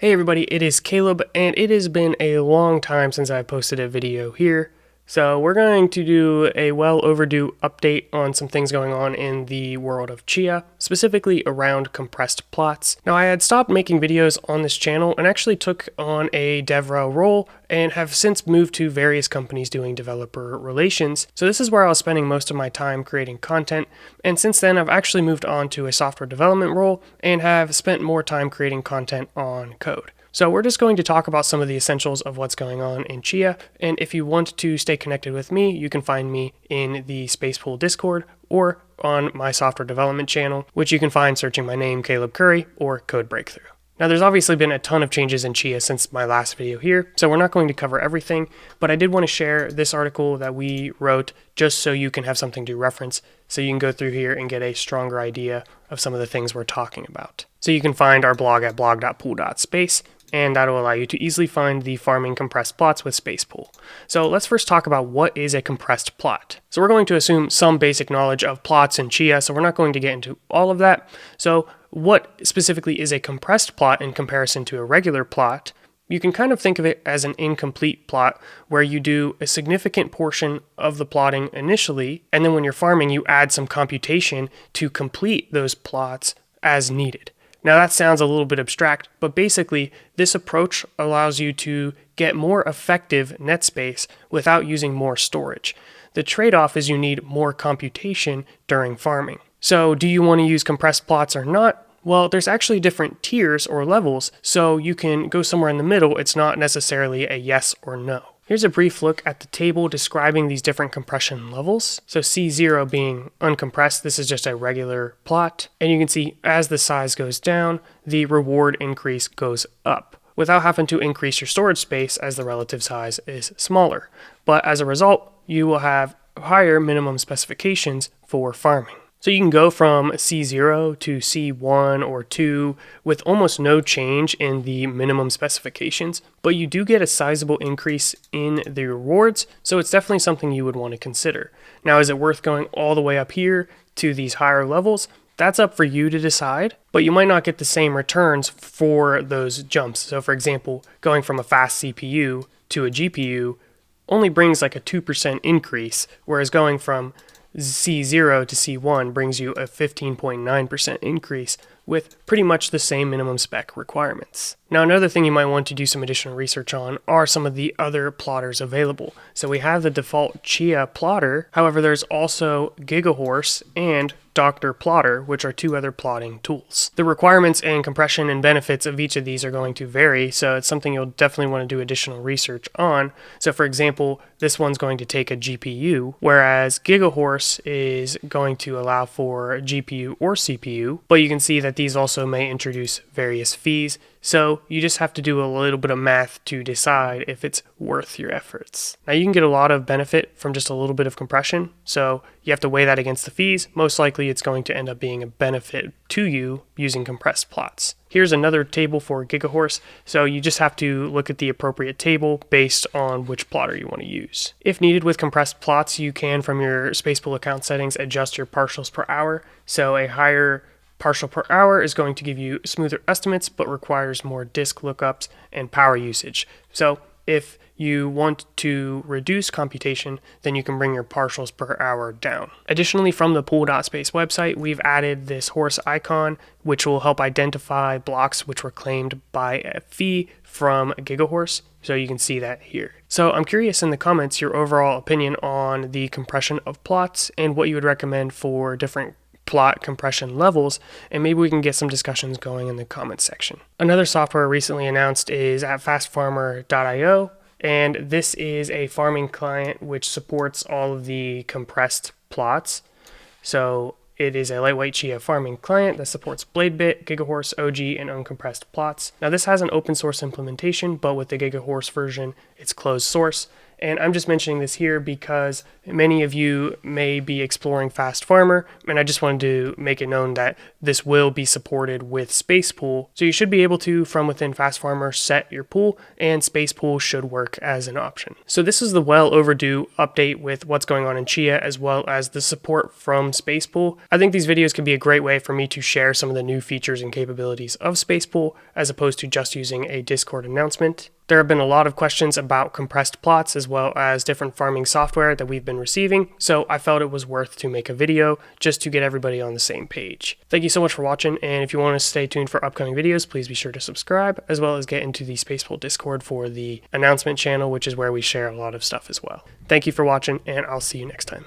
Hey everybody, it is Caleb, and it has been a long time since I've posted a video here. So we're going to do a well overdue update on some things going on in the world of Chia, specifically around compressed plots. Now I had stopped making videos on this channel and actually took on a DevRel role and have since moved to various companies doing developer relations. So this is where I was spending most of my time creating content, and since then I've actually moved on to a software development role and have spent more time creating content on code. So we're just going to talk about some of the essentials of what's going on in Chia, and if you want to stay connected with me, you can find me in the Spacepool Discord or on my software development channel, which you can find searching my name, Caleb Curry, or Code Breakthrough. Now there's obviously been a ton of changes in Chia since my last video here, so we're not going to cover everything, but I did want to share this article that we wrote just so you can have something to reference, so you can go through here and get a stronger idea of some of the things we're talking about. So you can find our blog at blog.pool.space, and that'll allow you to easily find the farming compressed plots with Spacepool. So let's first talk about what is a compressed plot. So we're going to assume some basic knowledge of plots in Chia, so we're not going to get into all of that. So what specifically is a compressed plot in comparison to a regular plot? You can kind of think of it as an incomplete plot where you do a significant portion of the plotting initially, and then when you're farming, you add some computation to complete those plots as needed. Now that sounds a little bit abstract, but basically this approach allows you to get more effective net space without using more storage. The trade-off is you need more computation during farming. So do you want to use compressed plots or not? Well, there's actually different tiers or levels, so you can go somewhere in the middle. It's not necessarily a yes or no. Here's a brief look at the table describing these different compression levels. So C0 being uncompressed, this is just a regular plot. And you can see as the size goes down, the reward increase goes up without having to increase your storage space as the relative size is smaller. But as a result, you will have higher minimum specifications for farming. So you can go from C0 to C1 or 2 with almost no change in the minimum specifications, but you do get a sizable increase in the rewards, so it's definitely something you would want to consider. Now, is it worth going all the way up here to these higher levels? That's up for you to decide, but you might not get the same returns for those jumps. So for example, going from a fast CPU to a GPU only brings like a 2% increase, whereas going from C0 to C1 brings you a 15.9% increase with pretty much the same minimum spec requirements. Now, another thing you might want to do some additional research on are some of the other plotters available. So we have the default Chia plotter, however, there's also GigaHorse and Dr. Plotter, which are two other plotting tools. The requirements and compression and benefits of each of these are going to vary, so it's something you'll definitely want to do additional research on. So for example, this one's going to take a GPU, whereas GigaHorse is going to allow for GPU or CPU, but you can see that these also may introduce various fees. So you just have to do a little bit of math to decide if it's worth your efforts. Now you can get a lot of benefit from just a little bit of compression, so you have to weigh that against the fees. Most likely it's going to end up being a benefit to you using compressed plots. Here's another table for GigaHorse, so you just have to look at the appropriate table based on which plotter you want to use. If needed with compressed plots, you can from your Spacepool account settings adjust your partials per hour, so a higher partial per hour is going to give you smoother estimates, but requires more disk lookups and power usage. So if you want to reduce computation, then you can bring your partials per hour down. Additionally, from the pool.space website, we've added this horse icon, which will help identify blocks which were claimed by a fee from GigaHorse. So you can see that here. So I'm curious in the comments your overall opinion on the compression of plots and what you would recommend for different plot compression levels, and maybe we can get some discussions going in the comments section. Another software recently announced is at fastfarmer.io, and this is a farming client which supports all of the compressed plots. So it is a lightweight Chia farming client that supports BladeBit, GigaHorse, OG, and uncompressed plots. Now this has an open source implementation, but with the GigaHorse version, it's closed source, And I'm just mentioning this here because many of you may be exploring Fast Farmer, and I just wanted to make it known that this will be supported with Space Pool. So you should be able to, from within Fast Farmer, set your pool, and Space Pool should work as an option. So this is the well overdue update with what's going on in Chia, as well as the support from Space Pool. I think these videos can be a great way for me to share some of the new features and capabilities of Space Pool, as opposed to just using a Discord announcement. There have been a lot of questions about compressed plots as well as different farming software that we've been receiving, so I felt it was worth to make a video just to get everybody on the same page. Thank you so much for watching, and if you want to stay tuned for upcoming videos, please be sure to subscribe, as well as get into the Spacepool Discord for the announcement channel, which is where we share a lot of stuff as well. Thank you for watching, and I'll see you next time.